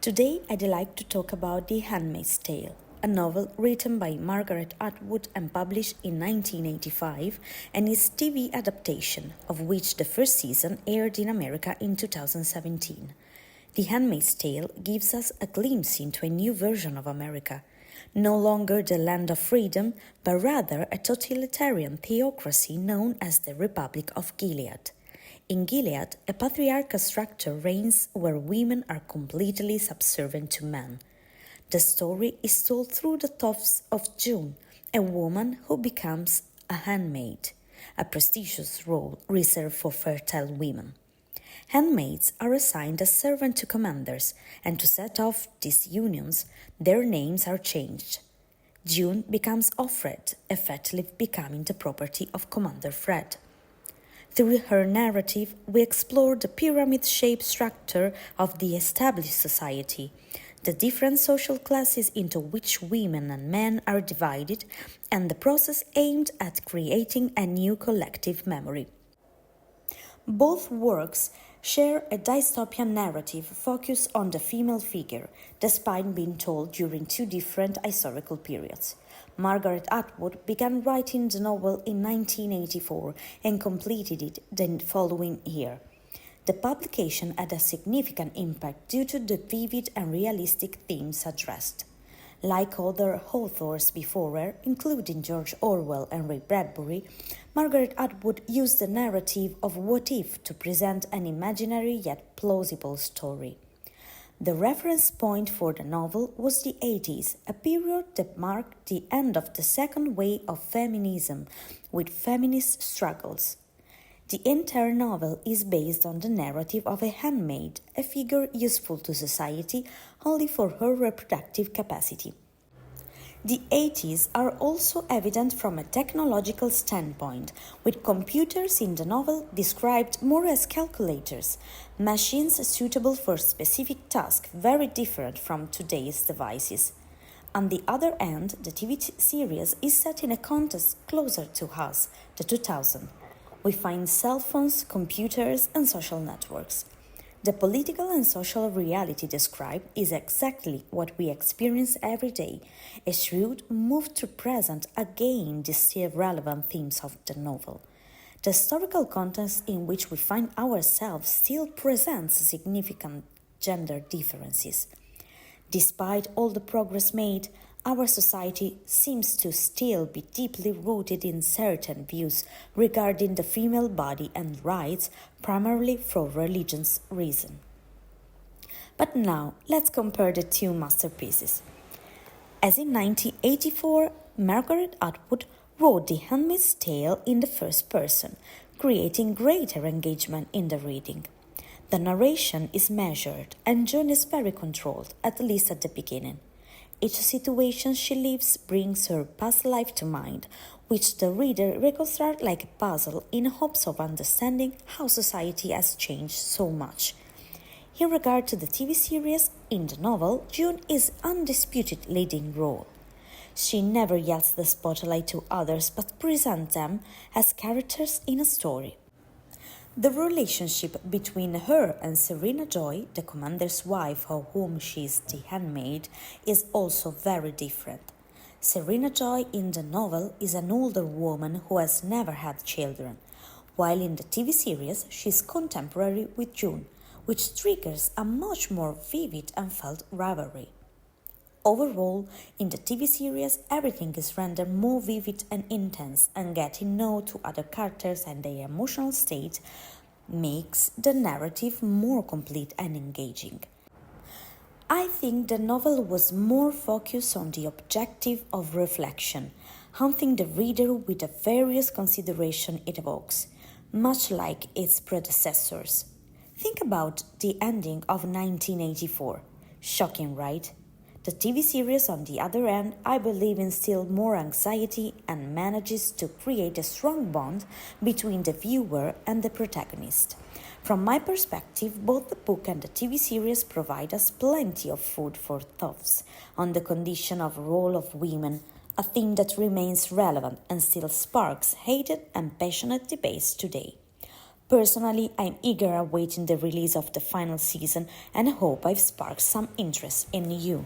Today I'd like to talk about The Handmaid's Tale, a novel written by Margaret Atwood and published in 1985 and its TV adaptation, of which the first season aired in America in 2017. The Handmaid's Tale gives us a glimpse into a new version of America, no longer the land of freedom, but rather a totalitarian theocracy known as the Republic of Gilead. In Gilead, a patriarchal structure reigns where women are completely subservient to men. The story is told through the thoughts of June, a woman who becomes a handmaid, a prestigious role reserved for fertile women. Handmaids are assigned as servants to commanders, and to set off these unions, their names are changed. June becomes Offred, effectively becoming the property of Commander Fred. Through her narrative, we explore the pyramid-shaped structure of the established society, the different social classes into which women and men are divided, and the process aimed at creating a new collective memory. Both works share a dystopian narrative focused on the female figure, despite being told during two different historical periods. Margaret Atwood began writing the novel in 1984 and completed it the following year. The publication had a significant impact due to the vivid and realistic themes addressed. Like other authors before her, including George Orwell and Ray Bradbury, Margaret Atwood used the narrative of what if to present an imaginary yet plausible story. The reference point for the novel was the 80s, a period that marked the end of the second wave of feminism, with feminist struggles. The entire novel is based on the narrative of a handmaid, a figure useful to society only for her reproductive capacity. The 80s are also evident from a technological standpoint, with computers in the novel described more as calculators, machines suitable for specific tasks very different from today's devices. On the other hand, the TV series is set in a context closer to us, the 2000s. We find cell phones, computers, and social networks. The political and social reality described is exactly what we experience every day, a shrewd move to present again the still relevant themes of the novel. The historical context in which we find ourselves still presents significant gender differences. Despite all the progress made, our society seems to still be deeply rooted in certain views regarding the female body and rights, primarily for religious reasons. But now, let's compare the two masterpieces. As in 1984, Margaret Atwood wrote The Handmaid's Tale in the first person, creating greater engagement in the reading. The narration is measured, and June is very controlled, at least at the beginning. Each situation she lives brings her past life to mind, which the reader reconstructs like a puzzle in hopes of understanding how society has changed so much. In regard to the TV series, in the novel, June is undisputed leading role. She never yields the spotlight to others but presents them as characters in a story. The relationship between her and Serena Joy, the commander's wife of whom she is the handmaid, is also very different. Serena Joy in the novel is an older woman who has never had children, while in the TV series she is contemporary with June, which triggers a much more vivid and felt rivalry. Overall, in the TV series, everything is rendered more vivid and intense, and getting known to other characters and their emotional state makes the narrative more complete and engaging. I think the novel was more focused on the objective of reflection, haunting the reader with the various considerations it evokes, much like its predecessors. Think about the ending of 1984. Shocking, right? The TV series, on the other hand, I believe instills more anxiety and manages to create a strong bond between the viewer and the protagonist. From my perspective, both the book and the TV series provide us plenty of food for thoughts on the condition of role of women, a theme that remains relevant and still sparks heated and passionate debates today. Personally, I'm eager awaiting the release of the final season and hope I've sparked some interest in you.